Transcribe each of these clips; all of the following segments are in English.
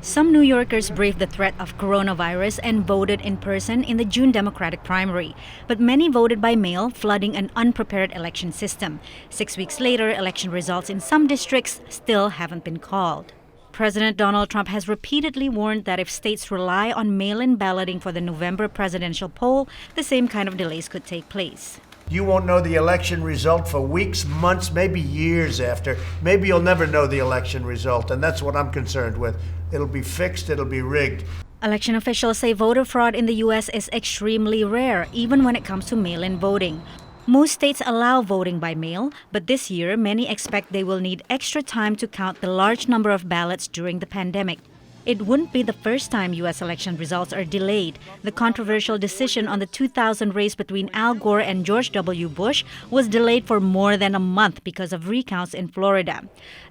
Some New Yorkers braved the threat of coronavirus and voted in person in the June Democratic primary. But many voted by mail, flooding an unprepared election system. 6 weeks later, election results in some districts still haven't been called. President Donald Trump has repeatedly warned that if states rely on mail-in balloting for the November presidential poll, the same kind of delays could take place. You won't know the election result for weeks, months, maybe years after. Maybe you'll never know the election result, and that's what I'm concerned with. It'll be fixed, it'll be rigged. Election officials say voter fraud in the U.S. is extremely rare, even when it comes to mail-in voting. Most states allow voting by mail, but this year many expect they will need extra time to count the large number of ballots during the pandemic. It wouldn't be the first time U.S. election results are delayed. The controversial decision on the 2000 race between Al Gore and George W. Bush was delayed for more than a month because of recounts in Florida.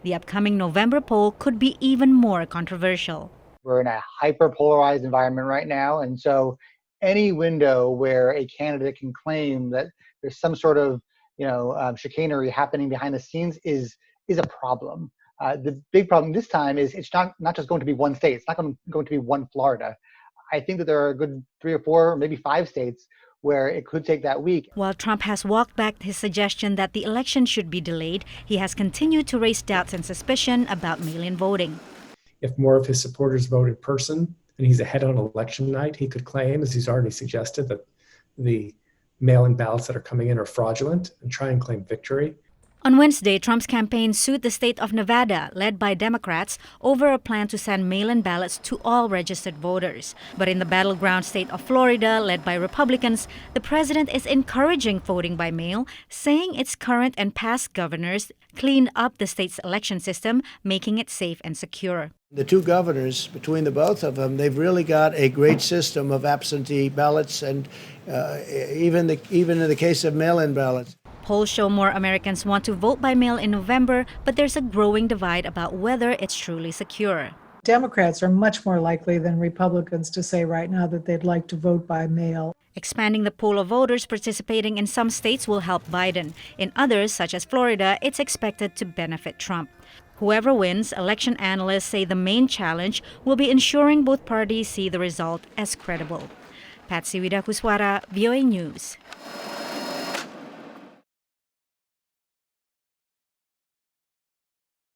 The upcoming November poll could be even more controversial. We're in a hyper-polarized environment right now, and so any window where a candidate can claim that there's some sort of chicanery happening behind the scenes is a problem. The big problem this time is it's not just going to be one state. It's not going to be one Florida. I think that there are a good 3 or 4, maybe 5 states where it could take that week. While Trump has walked back his suggestion that the election should be delayed, he has continued to raise doubts and suspicion about mail-in voting. If more of his supporters vote in person and he's ahead on election night, he could claim, as he's already suggested, that the mail-in ballots that are coming in are fraudulent and try and claim victory. On Wednesday, Trump's campaign sued the state of Nevada, led by Democrats, over a plan to send mail-in ballots to all registered voters. But in the battleground state of Florida, led by Republicans, the president is encouraging voting by mail, saying its current and past governors cleaned up the state's election system, making it safe and secure. The two governors, between the both of them, they've really got a great system of absentee ballots and even in the case of mail-in ballots. Polls show more Americans want to vote by mail in November, but there's a growing divide about whether it's truly secure. Democrats are much more likely than Republicans to say right now that they'd like to vote by mail. Expanding the pool of voters participating in some states will help Biden. In others, such as Florida, it's expected to benefit Trump. Whoever wins, election analysts say the main challenge will be ensuring both parties see the result as credible. Patsy, Widakuswara, VOA News.